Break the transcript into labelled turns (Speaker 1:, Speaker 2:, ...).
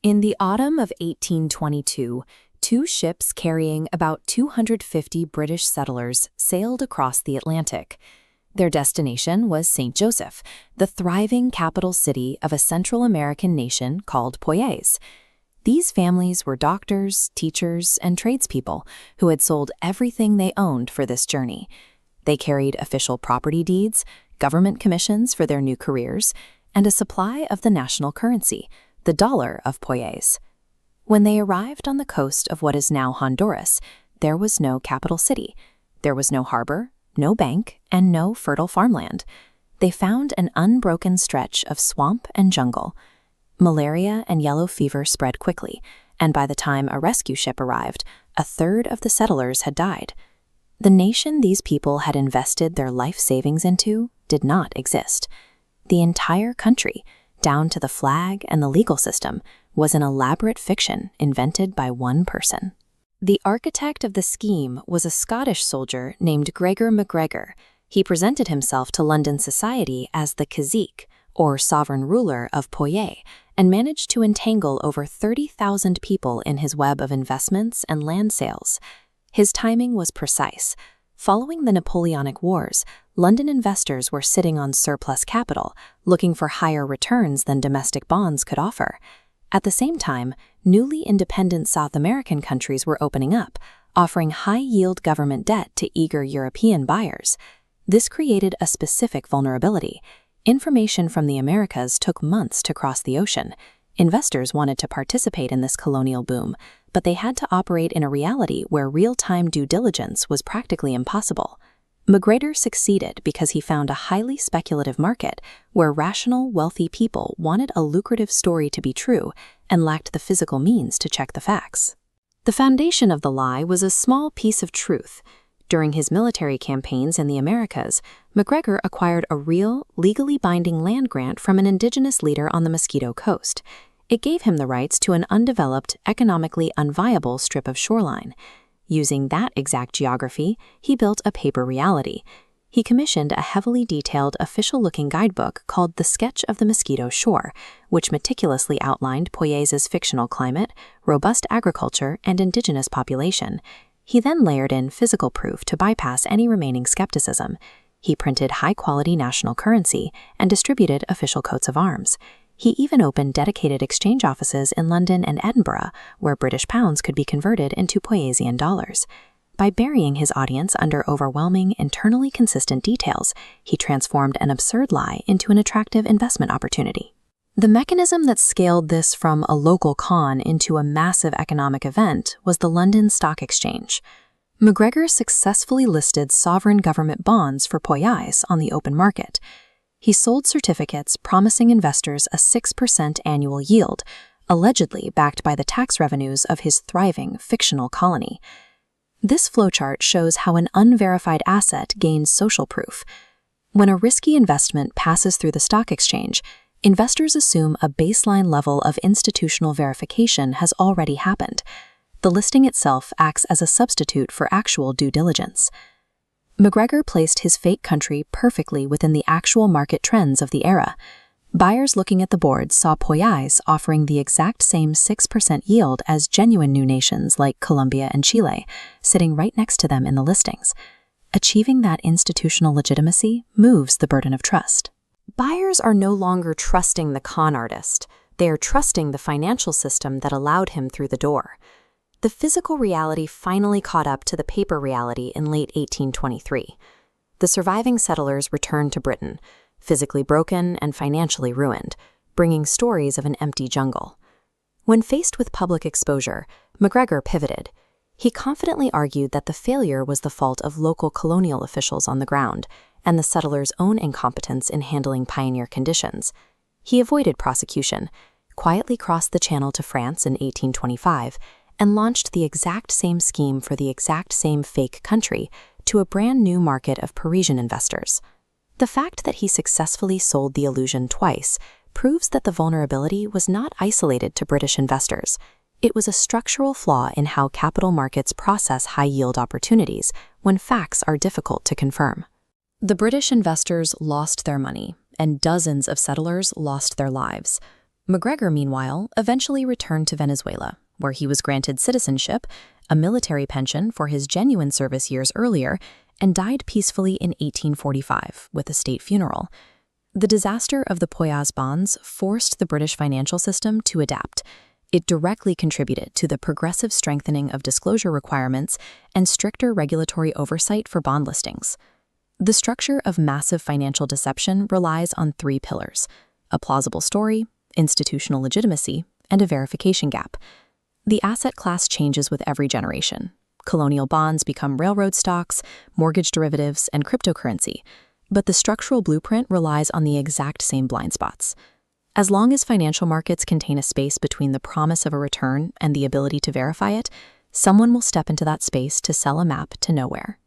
Speaker 1: In the autumn of 1822, two ships carrying about 250 British settlers sailed across the Atlantic. Their destination was St. Joseph, the thriving capital city of a Central American nation called Poyais. These families were doctors, teachers, and tradespeople who had sold everything they owned for this journey. They carried official property deeds, government commissions for their new careers, and a supply of the national currency, the dollar of Poyais. When they arrived on the coast of what is now Honduras, there was no capital city. There was no harbor, no bank, and no fertile farmland. They found an unbroken stretch of swamp and jungle. Malaria and yellow fever spread quickly, and by the time a rescue ship arrived, a third of the settlers had died. The nation these people had invested their life savings into did not exist. The entire country, down to the flag and the legal system, was an elaborate fiction invented by one person. The architect of the scheme was a Scottish soldier named Gregor MacGregor. He presented himself to London society as the cacique, or sovereign ruler of Poyais, and managed to entangle over 30,000 people in his web of investments and land sales. His timing was precise. Following the Napoleonic Wars, London investors were sitting on surplus capital, looking for higher returns than domestic bonds could offer. At the same time, newly independent South American countries were opening up, offering high-yield government debt to eager European buyers. This created a specific vulnerability. Information from the Americas took months to cross the ocean. Investors wanted to participate in this colonial boom, but they had to operate in a reality where real-time due diligence was practically impossible. MacGregor succeeded because he found a highly speculative market where rational, wealthy people wanted a lucrative story to be true and lacked the physical means to check the facts. The foundation of the lie was a small piece of truth. During his military campaigns in the Americas, MacGregor acquired a real, legally binding land grant from an indigenous leader on the Mosquito Coast. It gave him the rights to an undeveloped, economically unviable strip of shoreline. Using that exact geography, he built a paper reality. He commissioned a heavily detailed, official-looking guidebook called The Sketch of the Mosquito Shore, which meticulously outlined Poyais' fictional climate, robust agriculture, and indigenous population. He then layered in physical proof to bypass any remaining skepticism. He printed high-quality national currency and distributed official coats of arms. He even opened dedicated exchange offices in London and Edinburgh, where British pounds could be converted into Poyaisian dollars. By burying his audience under overwhelming, internally consistent details, he transformed an absurd lie into an attractive investment opportunity. The mechanism that scaled this from a local con into a massive economic event was the London Stock Exchange. MacGregor successfully listed sovereign government bonds for Poyais on the open market. He sold certificates promising investors a 6% annual yield, allegedly backed by the tax revenues of his thriving fictional colony. This flowchart shows how an unverified asset gains social proof. When a risky investment passes through the stock exchange, investors assume a baseline level of institutional verification has already happened. The listing itself acts as a substitute for actual due diligence. MacGregor placed his fake country perfectly within the actual market trends of the era. Buyers looking at the boards saw Poyais offering the exact same 6% yield as genuine new nations like Colombia and Chile, sitting right next to them in the listings. Achieving that institutional legitimacy moves the burden of trust. Buyers are no longer trusting the con artist. They are trusting the financial system that allowed him through the door. The physical reality finally caught up to the paper reality in late 1823. The surviving settlers returned to Britain, physically broken and financially ruined, bringing stories of an empty jungle. When faced with public exposure, MacGregor pivoted. He confidently argued that the failure was the fault of local colonial officials on the ground and the settlers' own incompetence in handling pioneer conditions. He avoided prosecution, quietly crossed the Channel to France in 1825, and launched the exact same scheme for the exact same fake country to a brand new market of Parisian investors. The fact that he successfully sold the illusion twice proves that the vulnerability was not isolated to British investors. It was a structural flaw in how capital markets process high-yield opportunities when facts are difficult to confirm. The British investors lost their money, and dozens of settlers lost their lives. MacGregor, meanwhile, eventually returned to Venezuela, where he was granted citizenship, a military pension for his genuine service years earlier, and died peacefully in 1845 with a state funeral. The disaster of the Poyais bonds forced the British financial system to adapt. It directly contributed to the progressive strengthening of disclosure requirements and stricter regulatory oversight for bond listings. The structure of massive financial deception relies on three pillars: a plausible story, institutional legitimacy, and a verification gap. The asset class changes with every generation. Colonial bonds become railroad stocks, mortgage derivatives, and cryptocurrency, but the structural blueprint relies on the exact same blind spots. As long as financial markets contain a space between the promise of a return and the ability to verify it, someone will step into that space to sell a map to nowhere.